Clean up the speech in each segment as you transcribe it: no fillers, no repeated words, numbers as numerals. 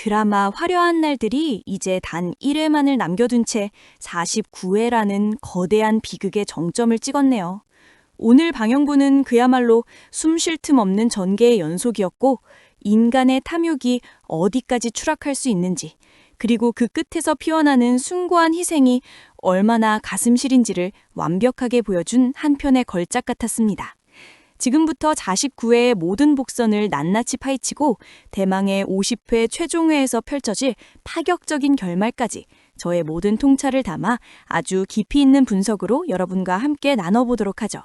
드라마 화려한 날들이 이제 단 1회만을 남겨둔 채 49회라는 거대한 비극의 정점을 찍었네요. 오늘 방영부는 그야말로 숨 쉴 틈 없는 전개의 연속이었고, 인간의 탐욕이 어디까지 추락할 수 있는지, 그리고 그 끝에서 피어나는 숭고한 희생이 얼마나 가슴 시린지를 완벽하게 보여준 한 편의 걸작 같았습니다. 지금부터 49회의 모든 복선을 낱낱이 파헤치고 대망의 50회 최종회에서 펼쳐질 파격적인 결말까지 저의 모든 통찰을 담아 아주 깊이 있는 분석으로 여러분과 함께 나눠보도록 하죠.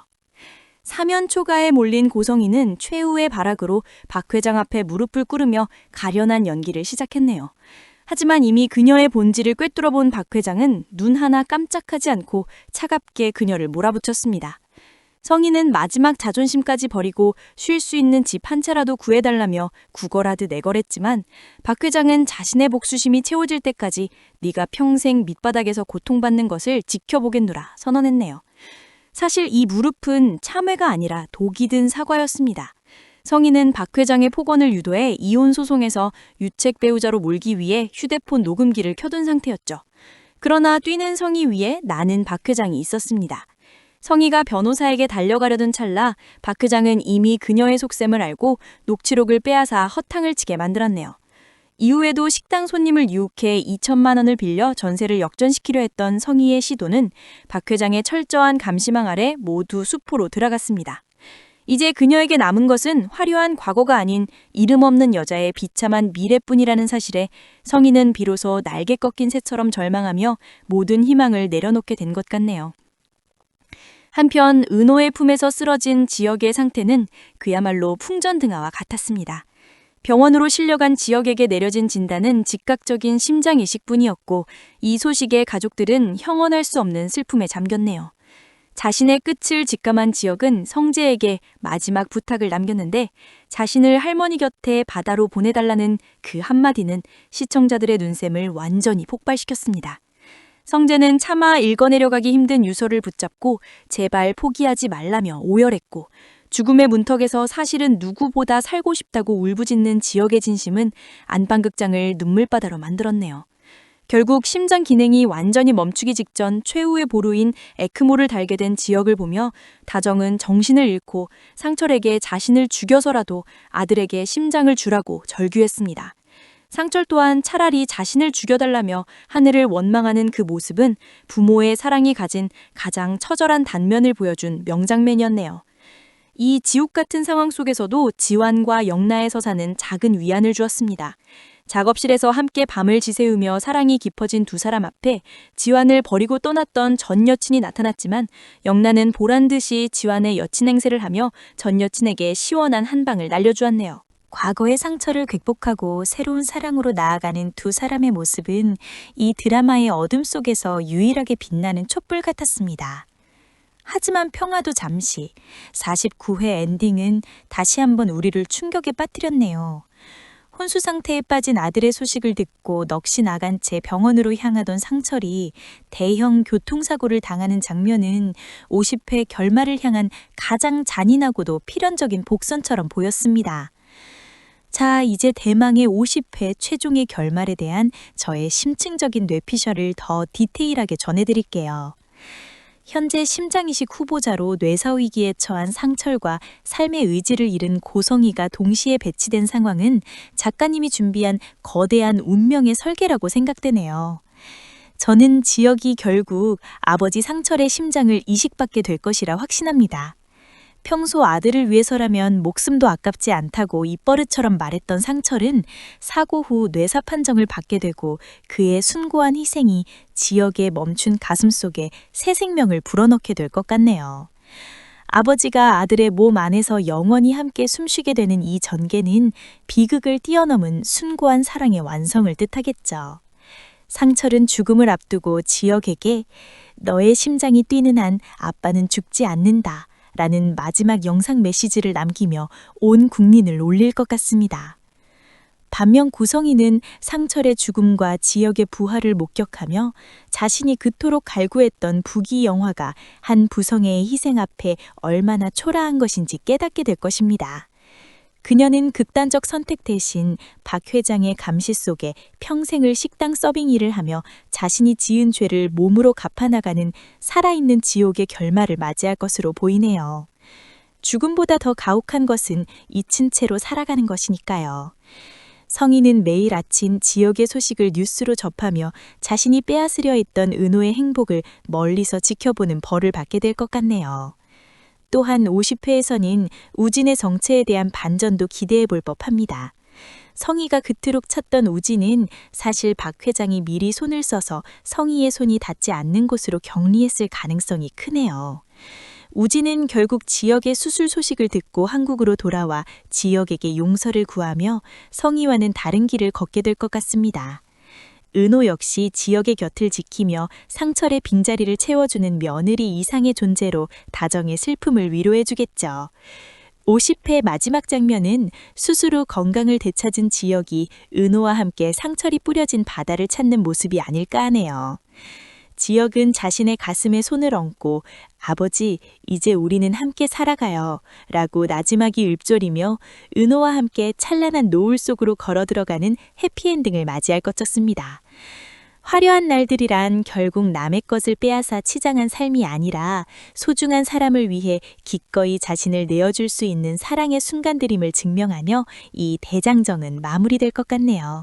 사면 초가에 몰린 고성이는 최후의 발악으로 박 회장 앞에 무릎을 꿇으며 가련한 연기를 시작했네요. 하지만 이미 그녀의 본질을 꿰뚫어본 박 회장은 눈 하나 깜짝하지 않고 차갑게 그녀를 몰아붙였습니다. 성인은 마지막 자존심까지 버리고 쉴 수 있는 집 한 채라도 구해달라며 구걸하듯 내걸했지만 박 회장은 자신의 복수심이 채워질 때까지 네가 평생 밑바닥에서 고통받는 것을 지켜보겠노라 선언했네요. 사실 이 무릎은 참회가 아니라 독이 든 사과였습니다. 성인은 박 회장의 폭언을 유도해 이혼 소송에서 유책 배우자로 몰기 위해 휴대폰 녹음기를 켜둔 상태였죠. 그러나 뛰는 성희 위에 나는 박 회장이 있었습니다. 성희가 변호사에게 달려가려던 찰나 박 회장은 이미 그녀의 속셈을 알고 녹취록을 빼앗아 허탕을 치게 만들었네요. 이후에도 식당 손님을 유혹해 2천만 원을 빌려 전세를 역전시키려 했던 성희의 시도는 박 회장의 철저한 감시망 아래 모두 수포로 들어갔습니다. 이제 그녀에게 남은 것은 화려한 과거가 아닌 이름 없는 여자의 비참한 미래뿐이라는 사실에 성희는 비로소 날개 꺾인 새처럼 절망하며 모든 희망을 내려놓게 된 것 같네요. 한편 은호의 품에서 쓰러진 지역의 상태는 그야말로 풍전등화와 같았습니다. 병원으로 실려간 지역에게 내려진 진단은 즉각적인 심장 이식뿐이었고 이 소식에 가족들은 형언할 수 없는 슬픔에 잠겼네요. 자신의 끝을 직감한 지역은 성재에게 마지막 부탁을 남겼는데 자신을 할머니 곁에 바다로 보내달라는 그 한마디는 시청자들의 눈샘을 완전히 폭발시켰습니다. 성재는 차마 읽어내려가기 힘든 유서를 붙잡고 제발 포기하지 말라며 오열했고 죽음의 문턱에서 사실은 누구보다 살고 싶다고 울부짖는 지역의 진심은 안방극장을 눈물바다로 만들었네요. 결국 심장 기능이 완전히 멈추기 직전 최후의 보루인 에크모를 달게 된 지역을 보며 다정은 정신을 잃고 상철에게 자신을 죽여서라도 아들에게 심장을 주라고 절규했습니다. 상철 또한 차라리 자신을 죽여달라며 하늘을 원망하는 그 모습은 부모의 사랑이 가진 가장 처절한 단면을 보여준 명장면이었네요. 이 지옥 같은 상황 속에서도 지환과 영나에서 사는 작은 위안을 주었습니다. 작업실에서 함께 밤을 지새우며 사랑이 깊어진 두 사람 앞에 지환을 버리고 떠났던 전 여친이 나타났지만 영나는 보란듯이 지환의 여친 행세를 하며 전 여친에게 시원한 한 방을 날려주었네요. 과거의 상처를 극복하고 새로운 사랑으로 나아가는 두 사람의 모습은 이 드라마의 어둠 속에서 유일하게 빛나는 촛불 같았습니다. 하지만 평화도 잠시, 49회 엔딩은 다시 한번 우리를 충격에 빠뜨렸네요. 혼수 상태에 빠진 아들의 소식을 듣고 넋이 나간 채 병원으로 향하던 상철이 대형 교통사고를 당하는 장면은 50회 결말을 향한 가장 잔인하고도 필연적인 복선처럼 보였습니다. 자, 이제 대망의 50회 최종의 결말에 대한 저의 심층적인 뇌피셜을 더 디테일하게 전해드릴게요. 현재 심장이식 후보자로 뇌사위기에 처한 상철과 삶의 의지를 잃은 고성희가 동시에 배치된 상황은 작가님이 준비한 거대한 운명의 설계라고 생각되네요. 저는 지역이 결국 아버지 상철의 심장을 이식받게 될 것이라 확신합니다. 평소 아들을 위해서라면 목숨도 아깝지 않다고 입버릇처럼 말했던 상철은 사고 후 뇌사 판정을 받게 되고 그의 숭고한 희생이 지역의 멈춘 가슴 속에 새 생명을 불어넣게 될 것 같네요. 아버지가 아들의 몸 안에서 영원히 함께 숨쉬게 되는 이 전개는 비극을 뛰어넘은 숭고한 사랑의 완성을 뜻하겠죠. 상철은 죽음을 앞두고 지역에게 너의 심장이 뛰는 한 아빠는 죽지 않는다 라는 마지막 영상 메시지를 남기며 온 국민을 울릴 것 같습니다. 반면 고성희는 상철의 죽음과 지역의 부활을 목격하며 자신이 그토록 갈구했던 부귀 영화가 한 부성애의 희생 앞에 얼마나 초라한 것인지 깨닫게 될 것입니다. 그녀는 극단적 선택 대신 박 회장의 감시 속에 평생을 식당 서빙 일을 하며 자신이 지은 죄를 몸으로 갚아나가는 살아있는 지옥의 결말을 맞이할 것으로 보이네요. 죽음보다 더 가혹한 것은 잊힌 채로 살아가는 것이니까요. 성희는 매일 아침 지역의 소식을 뉴스로 접하며 자신이 빼앗으려 했던 은호의 행복을 멀리서 지켜보는 벌을 받게 될 것 같네요. 또한 50회에서는 우진의 정체에 대한 반전도 기대해 볼 법합니다. 성희가 그토록 찾던 우진은 사실 박 회장이 미리 손을 써서 성희의 손이 닿지 않는 곳으로 격리했을 가능성이 크네요. 우진은 결국 지역의 수술 소식을 듣고 한국으로 돌아와 지역에게 용서를 구하며 성희와는 다른 길을 걷게 될 것 같습니다. 은호 역시 지역의 곁을 지키며 상철의 빈자리를 채워주는 며느리 이상의 존재로 다정의 슬픔을 위로해주겠죠. 50회 마지막 장면은 수술 후 건강을 되찾은 지역이 은호와 함께 상철이 뿌려진 바다를 찾는 모습이 아닐까 하네요. 지역은 자신의 가슴에 손을 얹고 아버지, 이제 우리는 함께 살아가요 라고 나지막이 읊조리며 은호와 함께 찬란한 노을 속으로 걸어 들어가는 해피엔딩을 맞이할 것 같습니다. 화려한 날들이란 결국 남의 것을 빼앗아 치장한 삶이 아니라 소중한 사람을 위해 기꺼이 자신을 내어줄 수 있는 사랑의 순간들임을 증명하며 이 대장정은 마무리될 것 같네요.